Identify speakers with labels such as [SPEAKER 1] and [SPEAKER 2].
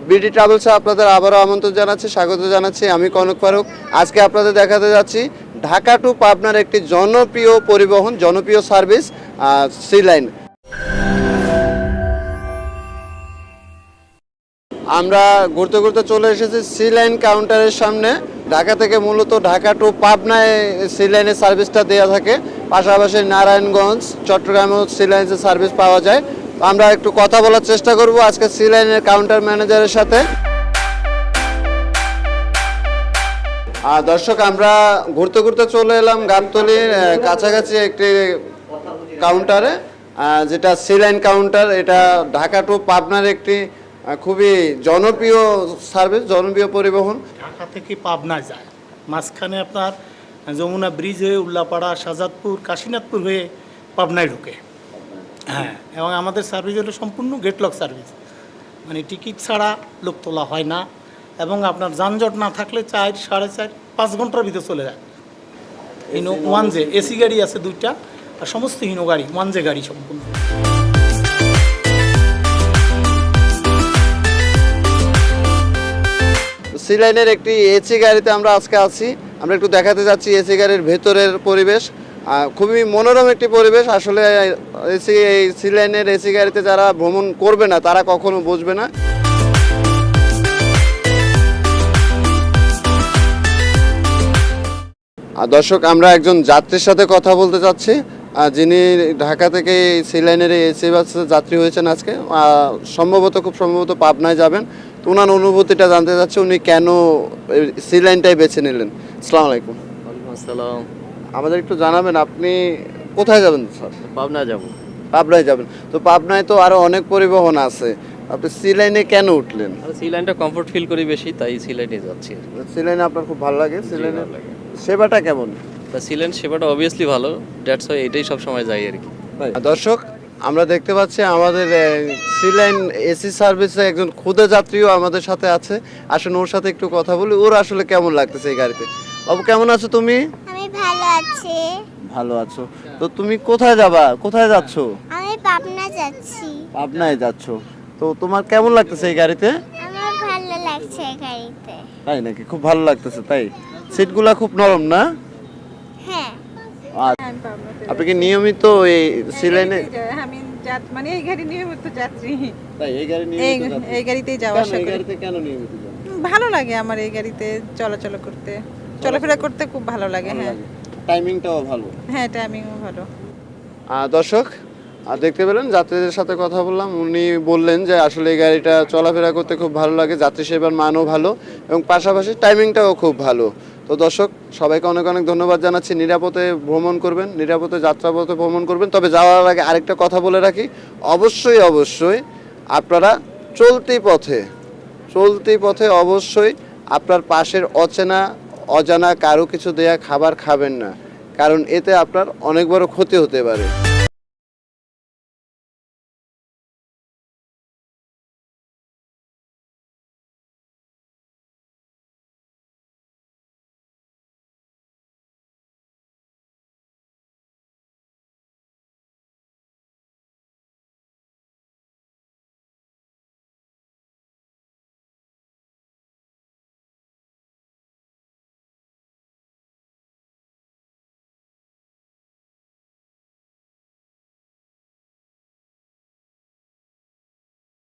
[SPEAKER 1] BD ট্রাভেলসে আপনাদের আবারও আমন্ত্রণ জানাচ্ছি, স্বাগত জানাচ্ছি। আমি কনক ফারুক। আজকে আপনাদের দেখাতে যাচ্ছি ঢাকা টু পাবনার একটি জনপ্রিয় পরিবহন, জনপ্রিয় সার্ভিস সি লাইন। আমরা ঘুরতে ঘুরতে চলে এসেছি সি লাইন কাউন্টারের সামনে। ঢাকা থেকে মূলত ঢাকা টু পাবনায় সি লাইনের সার্ভিসটা দেওয়া থাকে, পাশাপাশি নারায়ণগঞ্জ, চট্টগ্রামেও সি লাইনের সার্ভিস পাওয়া যায়। আমরা একটু কথা বলার চেষ্টা করব আজকে সি লাইনের কাউন্টার ম্যানেজারের সাথে। দর্শক, আমরা ঘুরতে ঘুরতে চলে এলাম গাবতলীর কাছাকাছি একটি কাউন্টারে, যেটা সি লাইন কাউন্টার। এটা ঢাকা টু পাবনার একটি খুবই জনপ্রিয় সার্ভিস, জনপ্রিয় পরিবহন।
[SPEAKER 2] ঢাকা থেকে পাবনা যায়, মাঝখানে আপনার যমুনা ব্রিজ হয়ে উল্লাপাড়া, শাহজাদপুর, কাশীনাথপুর হয়ে পাবনায় ঢুকে। হ্যাঁ, এবং আমাদের সার্ভিস হলো সম্পূর্ণ গেটলক সার্ভিস, মানে টিকিট ছাড়া লোক তোলা হয় না, এবং আপনার যানজট না থাকলে 4, 4.5, 5 ঘন্টার ভিতরে চলে যায়। হিনো 1J এসি গাড়ি আছে 2টা, আর সমস্ত হিনো গাড়ি 1J গাড়ি সম্পূর্ণ।
[SPEAKER 1] সি লাইনের একটি এসি গাড়িতে আমরা আজকে আছি। আমরা একটু দেখাতে যাচ্ছি এসি গাড়ির ভেতরের পরিবেশ। খুবই মনোরম একটি পরিবেশ। আসলে এই সি লাইনের এসি গাড়িতে যারা ভ্রমণ করবে না তারা কখনো বুঝবে না। দর্শক, আমরা একজন যাত্রীর সাথে কথা বলতে চাচ্ছি, যিনি ঢাকা থেকে সি লাইনের এসি বাসে যাত্রী হয়েছেন আজকে। খুব সম্ভবত পাবনায় যাবেন। তো ওনার অনুভূতিটা জানতে চাচ্ছি, উনি কেন সি লাইনটাই বেছে নিলেন। আসসালামু আলাইকুম।
[SPEAKER 3] ওয়ালাইকুম আসসালাম।
[SPEAKER 1] আমাদের একটু জানাবেন আপনি কোথায় যাবেন? স্যার,
[SPEAKER 3] পাবনা যাব।
[SPEAKER 1] পাবনায় যাবেন। তো পাবনায় তো আরো অনেক পরিবহন আছে, আপনি সি লাইনে কেন উঠলেন?
[SPEAKER 3] সি লাইনটা কমফোর্ট ফিল করি বেশি, তাই সি লাইনে যাচ্ছি।
[SPEAKER 1] সি লাইনে আপনার খুব ভালো লাগে? সি লাইনের
[SPEAKER 3] ভালো লাগে।
[SPEAKER 1] সেবাটা কেমন?
[SPEAKER 3] তা সি লাইন সেবাটা অবভিয়াসলি ভালো, দ্যাটস ওয়াই এটাই সব সময় যাই আর কি।
[SPEAKER 1] দর্শক, আমরা দেখতে পাচ্ছি আমাদের সি লাইন এসি সার্ভিসে একজন ক্ষুদে যাত্রীও আমাদের সাথে আছে। আসলে ওর সাথে একটু কথা বলি, ওর আসলে কেমন লাগতেছে এই গাড়িতে। বাবু, কেমন আছো তুমি?
[SPEAKER 4] আমি ভালো আছি।
[SPEAKER 1] ভালো আছো? তো তুমি কোথায় যাবা, কোথায় যাচ্ছো?
[SPEAKER 4] আমি পাবনা যাচ্ছি।
[SPEAKER 1] পাবনায় যাচ্ছো? তো তোমার কেমন লাগতেছে এই গাড়িতে?
[SPEAKER 4] আমার ভালো লাগছে এই গাড়িতে।
[SPEAKER 1] তাই নাকি? খুব ভালো লাগতেছে তাই? সিটগুলা খুব নরম না?
[SPEAKER 4] হ্যাঁ।
[SPEAKER 1] আপনি কি নিয়মিত এই সি লাইনে?
[SPEAKER 5] আমি মানে এই গাড়ি নিয়মিত যাত্রী।
[SPEAKER 1] তাই এই গাড়ি নিয়মিত যাচ্ছেন?
[SPEAKER 5] এই গাড়িতেই যাওয়া আসা
[SPEAKER 1] এই
[SPEAKER 5] করি।
[SPEAKER 1] গাড়িতে কেন নিয়মিত যান?
[SPEAKER 5] ভালো লাগে আমার এই গাড়িতে চলাচল করতে, চলাফেরা করতে খুব ভালো লাগে। হ্যাঁ,
[SPEAKER 1] টাইমিংটাও ভালো।
[SPEAKER 5] হ্যাঁ, টাইমিংও ভালো।
[SPEAKER 1] দর্শক, দেখতে পেলেন, যাত্রীদের সাথে কথা বললাম। উনি বললেন যে আসলে এই গাড়িটা চলাফেরা করতে খুব ভালো লাগে, যাত্রী সেবার মানও ভালো, এবং পাশাপাশি টাইমিংটাও খুব ভালো। তো দর্শক, সবাইকে অনেক অনেক ধন্যবাদ জানাচ্ছি। নিরাপদে ভ্রমণ করবেন, নিরাপদে যাত্রাপথে ভ্রমণ করবেন। তবে যাওয়ার আগে আরেকটা কথা বলে রাখি, অবশ্যই আপনারা চলতি পথে অবশ্যই আপনার পাশের অজানা কারো কিছু দেয়া খাবার খাবেন না, কারণ এতে আপনার অনেক বড় ক্ষতি হতে পারে।